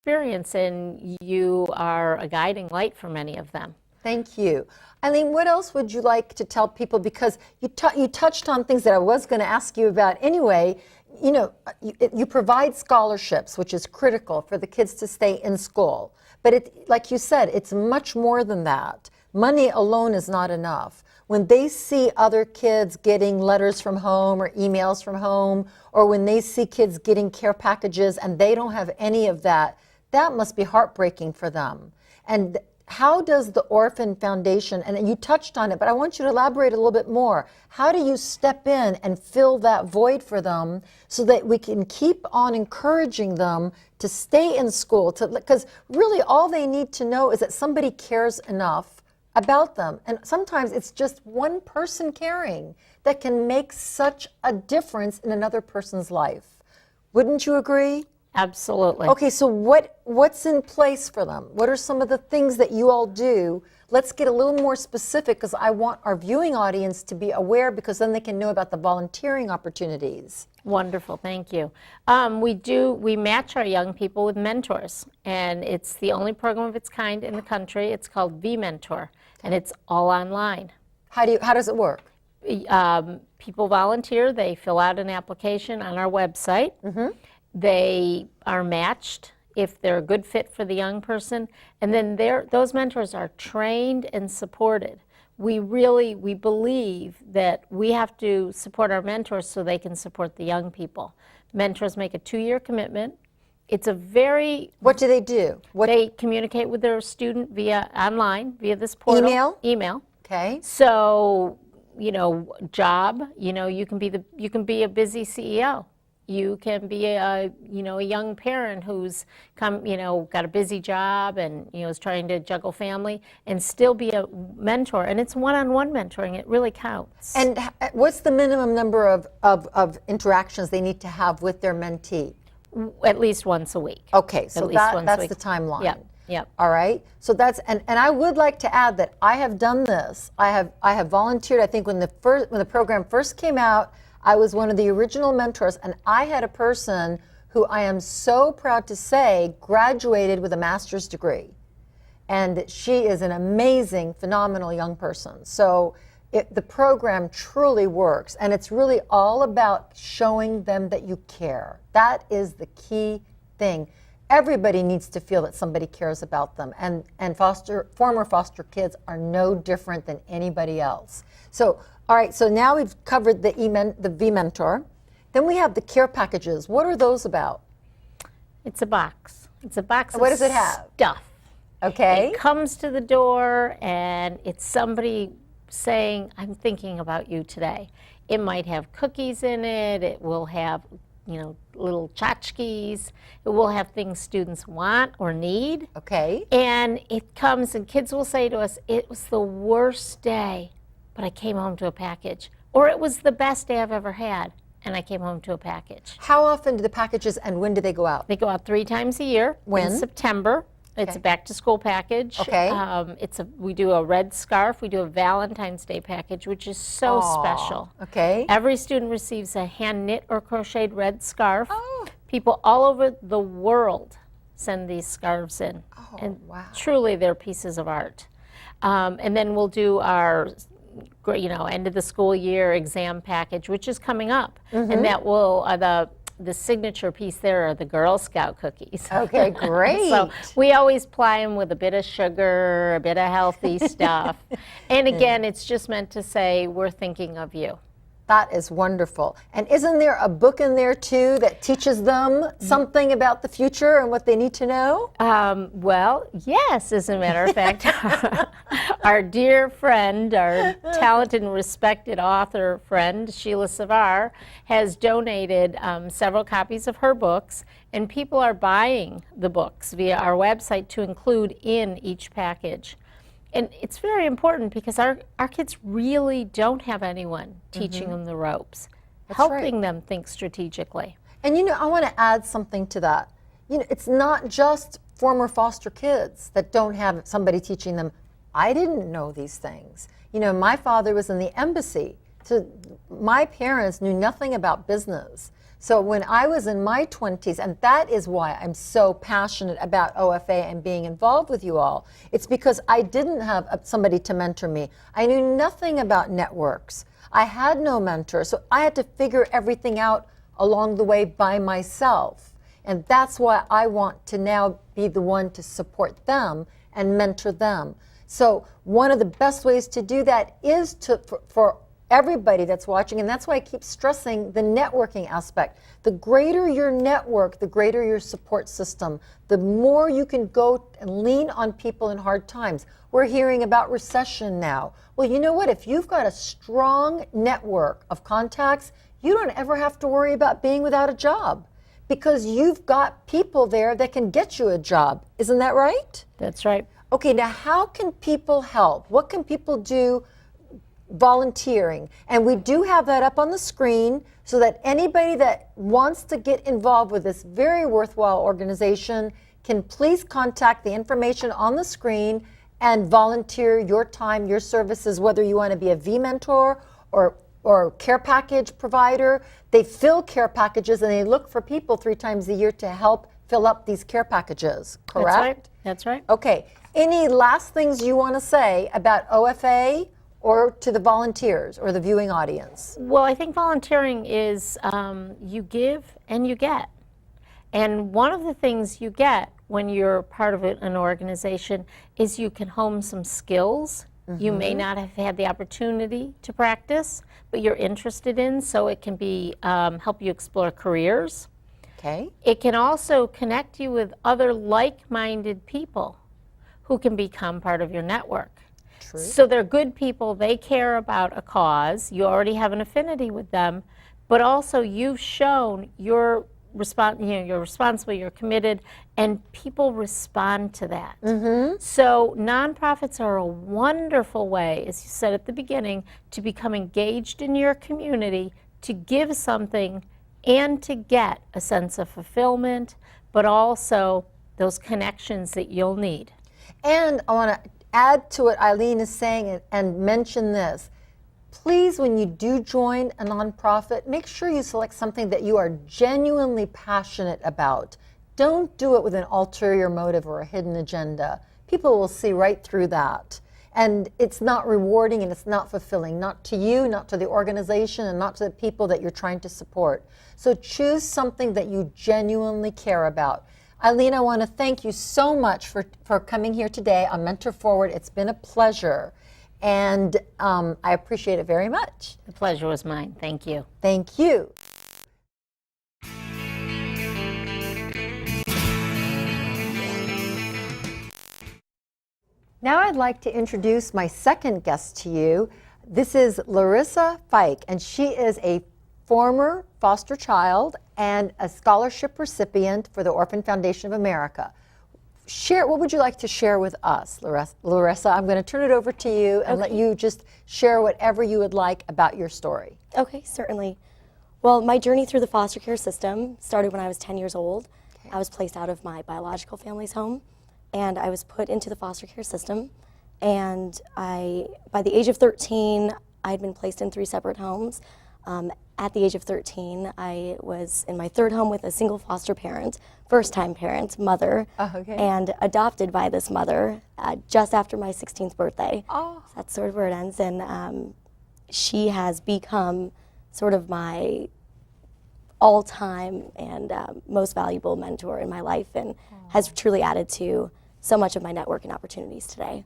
experience, and you are a guiding light for many of them. Thank you. Eileen, what else would you like to tell people? Because you touched on things that I was going to ask you about anyway. You know, you provide scholarships, which is critical for the kids to stay in school. But like you said, it's much more than that. Money alone is not enough. When they see other kids getting letters from home or emails from home, or when they see kids getting care packages and they don't have any of that, that must be heartbreaking for them. And how does the Orphan Foundation, and you touched on it, but I want you to elaborate a little bit more. How do you step in and fill that void for them so that we can keep on encouraging them to stay in school? Because really all they need to know is that somebody cares enough about them. And sometimes it's just one person caring that can make such a difference in another person's life. Wouldn't you agree? Absolutely. Okay, so what's in place for them? What are some of the things that you all do? Let's get a little more specific, because I want our viewing audience to be aware, because then they can know about the volunteering opportunities. Wonderful, thank you. We match our young people with mentors, and it's the only program of its kind in the country. It's called V-Mentor, and it's all online. How does it work? People volunteer, they fill out an application on our website. Mm-hmm. They are matched if they're a good fit for the young person, and then those mentors are trained and supported. We believe that we have to support our mentors so they can support the young people. Mentors make a 2-year commitment. It's a very... What do they do? They communicate with their student online, via this portal. Email. Okay. So, job, you can be a busy CEO. You can be a young parent who's got a busy job and, is trying to juggle family and still be a mentor. And it's one-on-one mentoring. It really counts. And what's the minimum number of interactions they need to have with their mentee? At least once a week. Okay, so that's the timeline. Yep. Yep. All right. So that's and I would like to add that I have done this. I have volunteered. I think when the program first came out, I was one of the original mentors, and I had a person who I am so proud to say graduated with a master's degree. And she is an amazing, phenomenal young person. So the program truly works, and it's really all about showing them that you care. That is the key thing. Everybody needs to feel that somebody cares about them, and former foster kids are no different than anybody else. So, all right, so now we've covered the V-Mentor. Then we have the care packages. What are those about? It's a box. It's a box of what does it have? Stuff. Okay. It comes to the door, and it's somebody saying, I'm thinking about you today. It might have cookies in it. It will have, little tchotchkes. It will have things students want or need. Okay. And it comes, and kids will say to us, it was the worst day, but I came home to a package. Or it was the best day I've ever had, and I came home to a package. How often do the packages, and when do they go out? They go out 3 times a year. When? In September. It's a back-to-school package. Okay. We do a red scarf. We do a Valentine's Day package, which is so special. Okay. Every student receives a hand-knit or crocheted red scarf. Oh. People all over the world send these scarves in. Oh, and wow. Truly, they're pieces of art. And then we'll do our end of the school year exam package, which is coming up. Mm-hmm. And that will, the signature piece there are the Girl Scout cookies. Okay, great. So we always ply them with a bit of sugar, a bit of healthy stuff. And again, it's just meant to say, we're thinking of you. That is wonderful. And isn't there a book in there too that teaches them something about the future and what they need to know? Well, yes, as a matter of fact, our dear friend, our talented and respected author friend, Sheila Savar, has donated several copies of her books, and people are buying the books via our website to include in each package. And it's very important because our kids really don't have anyone teaching them the ropes, helping them think strategically. And I want to add something to that. It's not just former foster kids that don't have somebody teaching them. I didn't know these things. My father was in the embassy, so my parents knew nothing about business. So when I was in my 20s, and that is why I'm so passionate about OFA and being involved with you all, it's because I didn't have somebody to mentor me. I knew nothing about networks. I had no mentor, so I had to figure everything out along the way by myself. And that's why I want to now be the one to support them and mentor them. So one of the best ways to do that is for everybody that's watching, and that's why I keep stressing the networking aspect. The greater your network, the greater your support system, the more you can go and lean on people in hard times. We're hearing about recession now. Well, you know what? If you've got a strong network of contacts, you don't ever have to worry about being without a job because you've got people there that can get you a job. Isn't that right? That's right. Okay, now how can people help? What can people do? Volunteering. And we do have that up on the screen so that anybody that wants to get involved with this very worthwhile organization can please contact the information on the screen and volunteer your time, your services, whether you want to be a V-mentor or care package provider. They fill care packages and they look for people 3 times a year to help fill up these care packages, correct? That's right. That's right. Okay. Any last things you want to say about OFA or to the volunteers or the viewing audience? Well, I think volunteering is you give and you get. And one of the things you get when you're part of an organization is you can hone some skills you may not have had the opportunity to practice, but you're interested in, so it can be help you explore careers. Okay. It can also connect you with other like-minded people who can become part of your network. True. So they're good people, they care about a cause, you already have an affinity with them, but also you've shown you're responsible, you're committed, and people respond to that. So nonprofits are a wonderful way, as you said at the beginning, to become engaged in your community, to give something and to get a sense of fulfillment, but also those connections that you'll need. And I want to add to what Eileen is saying and mention this. Please, when you do join a nonprofit, make sure you select something that you are genuinely passionate about. Don't do it with an ulterior motive or a hidden agenda. People will see right through that. And it's not rewarding and it's not fulfilling, not to you, not to the organization, and not to the people that you're trying to support. So choose something that you genuinely care about. Eileen, I want to thank you so much for coming here today on Mentor Forward. It's been a pleasure. And I appreciate it very much. The pleasure was mine. Thank you. Thank you. Now I'd like to introduce my second guest to you. This is Larissa Fike, and she is a former foster child and a scholarship recipient for the Orphan Foundation of America. What would you like to share with us, Larissa? I'm going to turn it over to you and let you just share whatever you would like about your story. Okay, certainly. Well, my journey through the foster care system started when I was 10 years old. Okay. I was placed out of my biological family's home, and I was put into the foster care system. And by the age of 13, I had been placed in 3 separate homes. At the age of 13, I was in my 3rd home with a single foster parent, first-time parent, mother, and adopted by this mother just after my 16th birthday. So that's sort of where it ends. And she has become sort of my all-time and most valuable mentor in my life, and has truly added to so much of my network and opportunities today.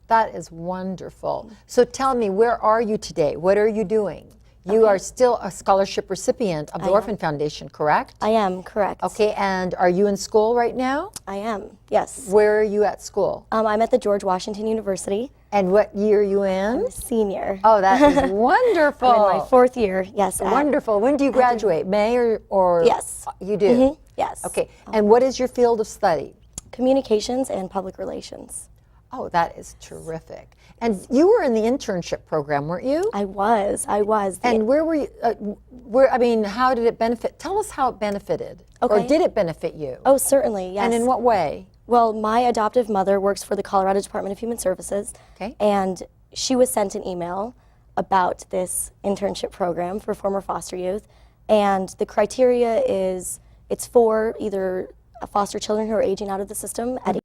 That is wonderful. So tell me, where are you today? What are you doing? You are still a scholarship recipient of the Orphan Foundation, correct? I am, correct. Okay, and are you in school right now? I am, yes. Where are you at school? I'm at the George Washington University. And what year are you in? I'm a senior. Oh, that is wonderful. I'm in my 4th year, yes. Wonderful. When do you graduate? May or? Yes. You do? Yes. Okay, and what is your field of study? Communications and public relations. Oh, that is terrific. And you were in the internship program, weren't you? I was. And where were you, how did it benefit? Tell us how it benefited. Okay. Or did it benefit you? Oh, certainly, yes. And in what way? Well, my adoptive mother works for the Colorado Department of Human Services. Okay. And she was sent an email about this internship program for former foster youth. And the criteria is it's for either foster children who are aging out of the system at